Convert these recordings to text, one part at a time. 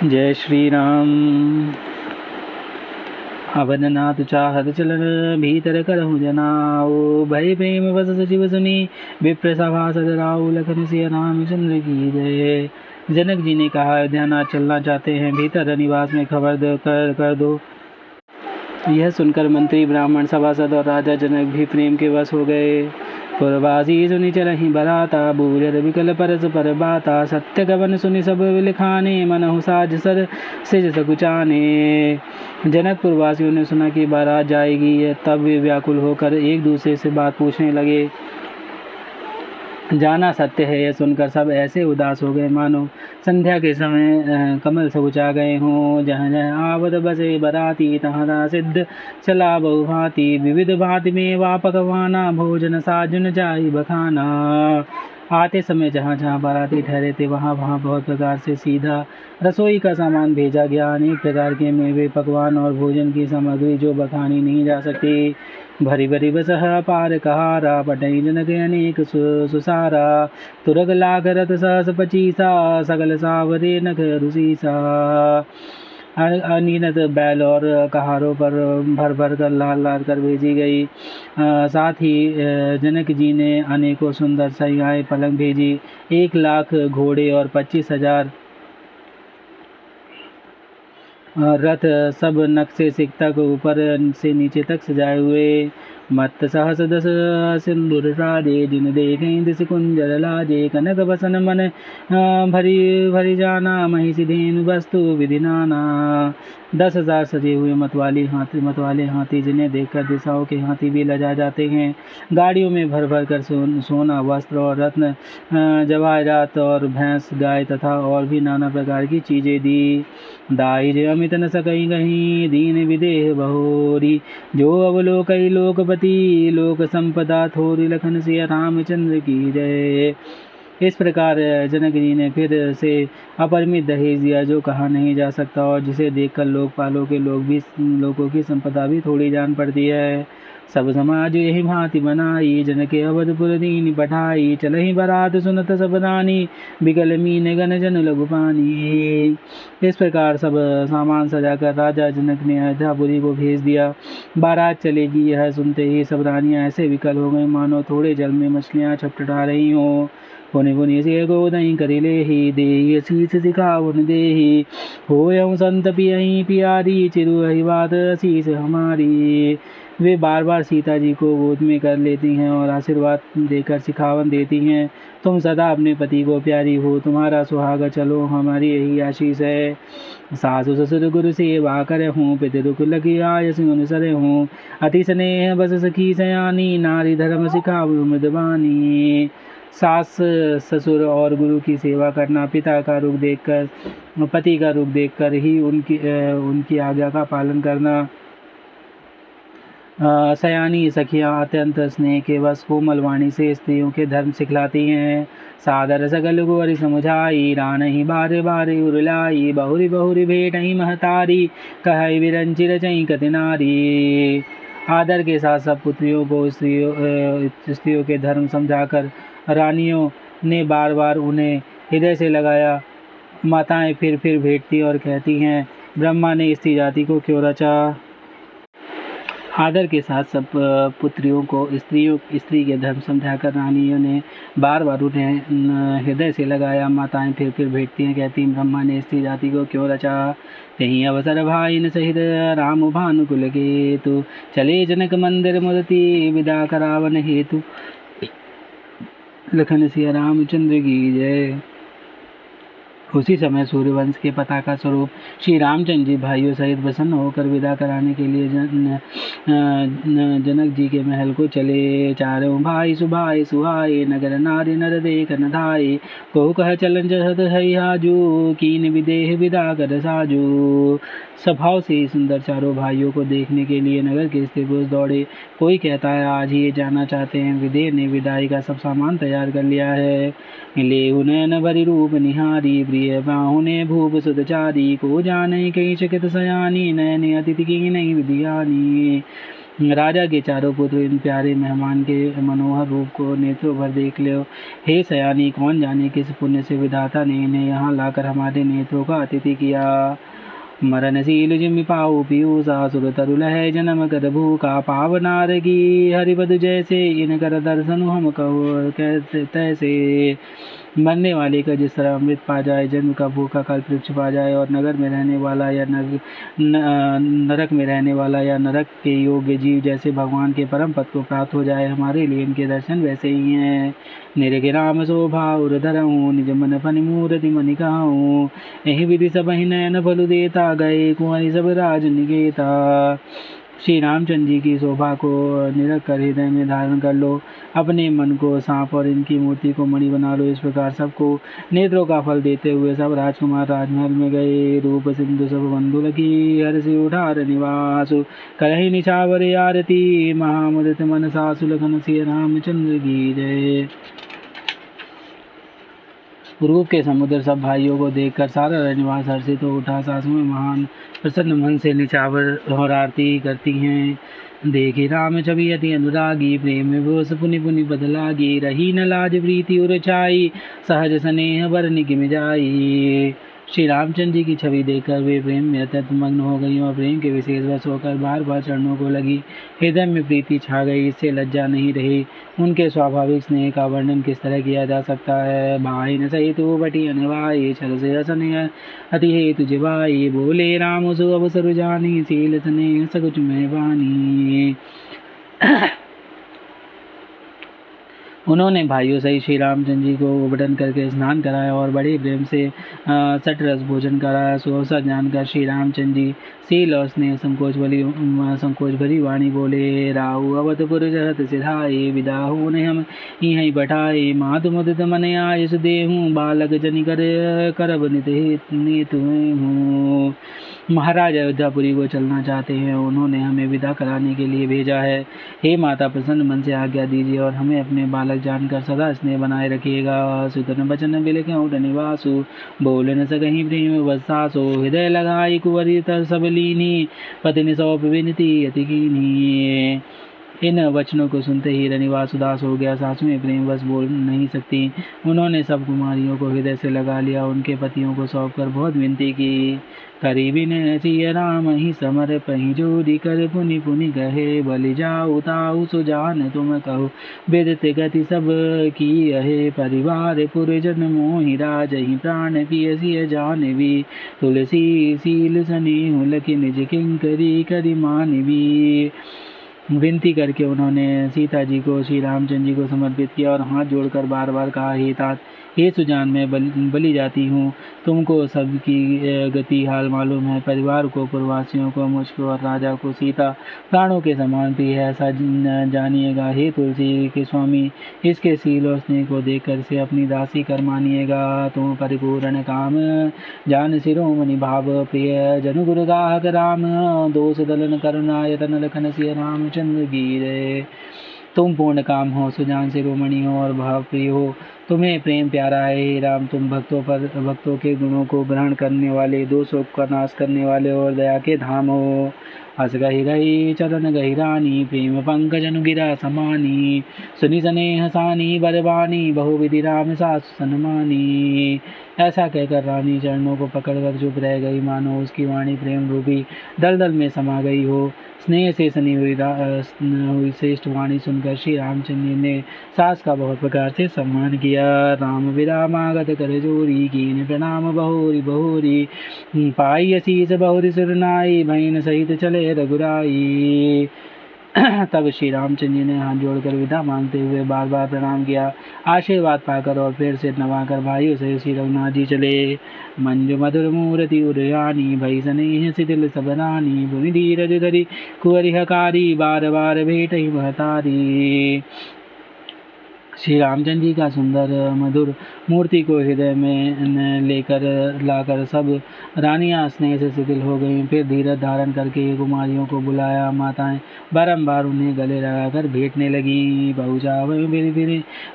जय श्री राम। अवदनाथ चाहत चलन भीतर करहु जनाओ, भय प्रेम बस सचिव सुनी विप्र सभा सदराओ, लखन सिया रामचंद्र की जय। जनक जी ने कहा, अयोध्यानाथ चलना चाहते हैं, भीतर निवास में खबर कर दो। यह सुनकर मंत्री, ब्राह्मण, सभासद और राजा जनक भी प्रेम के वश हो गए। पुरवासी सुनि चलहि बराता, बूझत विकल परस पर बाता, सत्य गवन सुनि सब विलखाने, मनहु साज सर सिज सकुचाने। जनकपुर वासियों ने सुना कि बारात जाएगी, तब वे व्याकुल होकर एक दूसरे से बात पूछने लगे। जाना सत्य है, यह सुनकर सब ऐसे उदास हो गए मानो संध्या के समय कमल सकुचा गए हों। जहाँ जहाँ आवत बसे बराती, तहाँ सिद्ध चला बहु भांति, विविध भांति में वा पकवाना, भोजन साजुन जाई बखाना। आते समय जहाँ जहाँ बाराती ठहरे थे, वहाँ वहाँ बहुत प्रकार से सीधा रसोई का सामान भेजा गया। अनेक प्रकार के मेवे, पकवान और भोजन की सामग्री जो बखानी नहीं जा सकती। भरी भरी बसह पार कहारा, पटई जनक अनेक सुसारा, तुरग लाग रत सहस पचीसा, सकल सावरे नख रुसीसा। अनियत बैल और कहारों पर भर भर कर लाल लाल कर भेजी गई। साथ ही जनक जी ने अनेकों सुंदर सैयाएँ पलंग भेजी। 1,00,000 घोड़े और 25,000 रथ, सब नक्शे सिख तक ऊपर से नीचे तक सजाए हुए। मत सहस दस सिंदूर राजे, जिन देखें दिस कुंजर लाजे, कनक बसन मन भरी भरी जाना, महिषी धेनु वस्तु विधि नाना। 10,000 सजे हुए मतवाले हाथी जिन्हें देखकर दिशाओं के हाथी भी लजा जाते हैं। गाड़ियों में भर भर कर सोना, वस्त्र और रत्न, जवाहरात और भैंस, गाय तथा और भी नाना प्रकार की चीजें दी। दाई अमित न सकई गही, दीन विदेह बहोरी, जो अवलोकई लोकपति, लोक संपदा थोरी, लखन सिया रामचंद्र की जय। इस प्रकार जनक जी ने फिर से अपरिमित दहेज दिया, जो कहा नहीं जा सकता और जिसे देखकर लोकपालों के लोगों की संपदा भी थोड़ी जान पड़ती है। सब समाज यही भांति बनाई, जनके अवधपुर दीन पठाई, चलहि बरात सुनत सब रानी, बिगल मीन गन जन लघु पानी। इस प्रकार सब सामान सजाकर राजा जनक ने अयोध्यापुरी को भेज दिया। बारात चलेगी, यह सुनते ही सब रानियां ऐसे विकल हो गई मानो थोड़े जल में मछलियां छटपटा रही हों। पुनि पुनि से गोदई करिले ही, देहि शीस सिखावन देहि, होयं संत पियहि पियारी, चिरुहि बात शीस हमारी। वे बार बार सीता जी को गोद में कर लेती हैं और आशीर्वाद देकर सिखावन देती हैं। तुम सदा अपने पति को प्यारी हो, तुम्हारा सुहाग चलो, हमारी यही आशीष है। सासु ससुर गुरु सेवा करे हूँ, पितृ दुख लगी आय सिंह सरे हूँ, अति स्नेह बस सखी सयानी, नारी धर्म सिखाऊ मृदबानी। सास ससुर और गुरु की सेवा करना, पिता का रुख देखकर, पति का रुख देखकर ही उनकी आज्ञा का पालन करना। सयानी सखियाँ अत्यंत स्नेह के वश कोमल वाणी से स्त्रियों के धर्म सिखलाती हैं। सादर सगल गोरी समुझाई, रानहि बारे बारे उरलाई, बहुरी बहुरी भेटहि महतारी, कहई विरंचि रचई कति नारी। आदर के साथ सब पुत्रियों को स्त्रियों के धर्म समझाकर रानियों ने बार बार उन्हें हृदय से लगाया। माताएं फिर भेंटती और कहती हैं, ब्रह्मा ने स्त्री जाति को क्यों रचा। आदर के साथ सब पुत्रियों को स्त्री के धर्म समझाकर रानियों ने बार बार उन्हें हृदय से लगाया। माताएं फिर भेंटती हैं, कहती हैं, ब्रह्मा ने स्त्री जाति को क्यों रचा। यही अवसर भाई न सहित राम भानुकुल केतु, चले जनक मंदिर मूर्ति विदा करावन हेतु, लखन सिया रामचंद्र की जय। उसी समय सूर्यवंश के पताका स्वरूप श्री रामचंद्र जी भाइयों सहित प्रसन्न होकर विदा कराने के लिए जनक जी के महल को चले। चारों भाई सुभाई सुहाए, नगर नारी नर देख न धाये, को कह चलन जहत है आजू, कीन विदेह विदा कर साजू। स्वभाव से सुंदर चारों भाइयों को देखने के लिए नगर के स्त्री पुरुष दौड़े। कोई कहता है आज ही जाना चाहते हैं। विदेह ने विदाई का सब सामान तैयार कर लिया है। लेहु नयन भरी रूप निहारी, प्रिय बाहुने भूप सुतचारी, को जाने कई चकित सयानी, नयन अतिथि की नहीं विधियानी। राजा के चारों पुत्र इन प्यारे मेहमान के मनोहर रूप को नेत्रों भर देख लो। हे सयानी, कौन जाने किस पुण्य से विधाता ने इन्हें यहाँ लाकर हमारे नेत्रों का अतिथि किया। मरणशील जिमि पाऊ पीयूषा सुर तरुल है जन्म कर भूखा पावनार की हरिपद जैसे इन कर दर्शन हम कहो कैसे तैसे। मरने वाले का जिस तरह अमृत पा जाए, जन्म का भूखा कल्प वृक्ष पा जाए और नगर में रहने वाला या नरक में रहने वाला या नरक के योग्य जीव जैसे भगवान के परम पद को प्राप्त हो जाए, हमारे लिए इनके दर्शन वैसे ही हैं। निरगे राम शोभा उर धरऊँ निज मन फनि मूर्ति मनि कहूँ। यही विधि सब ही नयन फलु देता गए कुंवरी सब राज निकेता। श्री रामचंद्र जी की शोभा को निरख कर हृदय में धारण कर लो, अपने मन को सांप और इनकी मूर्ति को मणि बना लो। इस प्रकार सबको नेत्रों का फल देते हुए सब राजकुमार राजमहल में गए। रूप सिंधु सब बंधु लगी हर्षि उठार निवासु करहि निछावर आरती महामुदित मन सासु लखन सिय रामचंद्र की जय। रूप के समुद्र सब भाइयों को देखकर सारा रजनिवास हर्षित तो उठा। सासुएं महान प्रसन्न मन से निछावर और आरती करती हैं। देखी राम छवि अति अनुरागी प्रेम में बोस पुनि पुनि बदलागी। रही न लाज प्रीति उर छाई सहज स्नेह बरनि किम जाई। श्री रामचंद्र जी की छवि देखकर वे प्रेम में अत्यंत मग्न हो गई और प्रेम के विशेष वश होकर बार बार चरणों को लगी। हृदय में प्रीति छा गई, इससे लज्जा नहीं रही। उनके स्वाभाविक स्नेह का वर्णन किस तरह किया जा सकता है। भाई न सही तू बटी अनवाई छल से स्नेह अति हे तुझे भाई। बोले राम सु अवसर जानी सील स्नेह सकुच मेहबानी। उन्होंने भाइयों सहित श्री रामचंद्र जी को उबटन करके स्नान कराया और बड़े प्रेम से सटरस भोजन कराया। सुअवसर जानकर श्री रामचंद्र जी शील और स्नेह संकोच भरी वाणी बोले। राहु अवधपुर जहत सिधाए विदा हो ने हम यहीं बैठाए। मातु मुदित मन आयुष देहूँ बालक जनि कर करब नित हूँ। महाराज अयोध्यापुरी को चलना चाहते हैं, उन्होंने हमें विदा कराने के लिए भेजा है। हे माता, प्रसन्न मन से आज्ञा दीजिए और हमें अपने बालक जानकर सदा स्नेह बनाए रखिएगा। सुतन बचन बिलखें उठ निवासु बोल न सकहीं प्रेम वसासो। हृदय लगाई कुंवरी तर सब लीनी पत्नी सौंप विनती अति कीनी। इन वचनों को सुनते ही रनिवास उदास हो गया। सासुएं प्रेमवश बोल नहीं सकती। उन्होंने सब कुमारियों को हृदय से लगा लिया, उनके पतियों को सौंप कर बहुत विनती की। करीबी ने सिय राम ही समर पही जोरी कर पुनि पुनि कहे। बलि जाऊ ताऊ सुजान तुम कहो विदित गति सब की अहे। परिवार पुरजन मोहि राजहि प्राण पिय सिय जानवी। तुलसी सील स्नेह लखि निज किंकरी करि मानवी। विनती करके उन्होंने सीता जी को श्री रामचंद्र जी को समर्पित किया और हाथ जोड़कर बार बार कहा, हे तात, हे सुजान, मैं बलि जाती हूँ। तुमको सबकी गति हाल मालूम है। परिवार को, पुरवासियों को, मुझको और राजा को सीता प्राणों के समान प्रिय है, ऐसा जानिएगा। हे तुलसी के स्वामी, इसके शील और स्नेह को देखकर से अपनी दासी कर मानिएगा। तुम परिपूर्ण काम जान शिरोमणि भाव प्रिय जनु गुरु गाहक राम। दोष दलन करुणायतन लखन सिय रामचंद्र की जय। तुम पूर्ण काम हो, सुजान शिरोमणि हो और भाव प्रिय हो। तुम्हें प्रेम प्यारा है राम। तुम भक्तों के गुणों को ग्रहण करने वाले, दोषों का नाश करने वाले और दया के धाम हो। हस गही रही चरण गही रानी प्रेम पंकज अनुगिरा समानी। सुनि स्नेह सानी बरबानी बहुविधि राम सासु सन्मानी। ऐसा कहकर रानी चरणों को पकड़कर चुप रह गई, मानो उसकी वाणी प्रेम रूपी दलदल में समा गई हो। स्नेह से सनी हुई श्रेष्ठ वाणी सुनकर श्री रामचंद्र ने सास का बहुत प्रकार से सम्मान किया। राम विरामागत कर जोरी कीन प्रणाम बहोरी बहोरी। पाई असीस बहुरी सुरनाई बहन सहित चले रघुराई। तब श्री रामचंद्र जी ने हाथ जोड़कर विदा मांगते हुए बार बार प्रणाम किया। आशीर्वाद पाकर और फिर से नवाकर भाइयों से श्री रघुनाथ जी चले। मंजु मधुर मूर्ति उदयानी भई स्नेह शिथिल सब रानी। पुनि धीरज धरि कुंवरि हकारी बार बार भेट ही महतारी। श्री रामचंद्र जी का सुंदर मधुर मूर्ति को हृदय में लाकर सब रानियां स्नेह से शिथिल हो गईं। फिर धीरज धारण करके कुमारियों को बुलाया। माताएं बारंबार उन्हें गले लगाकर भेंटने लगी। बहुचाव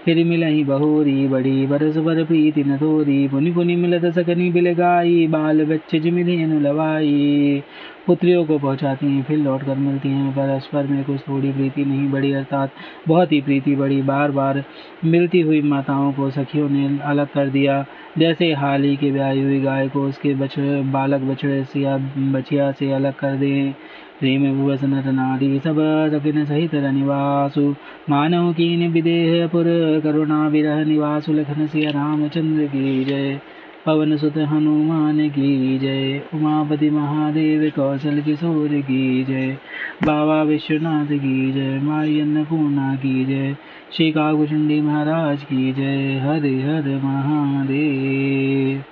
फिर मिलही बहोरी बड़ी बरस बर प्रीति न थोरी। पुनि पुनि मिलत सकनी बिल गाई बाल बच्चे जिमि धेनु लवाई। पुत्रियों को पहुँचाती हैं, फिर लौट कर मिलती हैं। परस्पर में कुछ थोड़ी प्रीति नहीं बढ़ी, अर्थात बहुत ही प्रीति बढ़ी। बार बार मिलती हुई माताओं को सखियों ने अलग कर दिया, जैसे हाल ही के ब्याही हुई गाय को उसके बालक बछड़े से या बछिया से अलग कर दें। प्रेम भुवस नर नारी सब सकिन सहित रनिवासु, मानव कीन विदेह पुर करुणा विरह निवासु। लखन सिया रामचंद्र की जय, पवन सुत हनुमान की जय। उमापति महादेव कौशल किशोर की जय, बाबा विश्वनाथ की जय, माई अन्नपूर्णा की जय, श्री काकुचुंडी महाराज की जय। हर हर महादेव।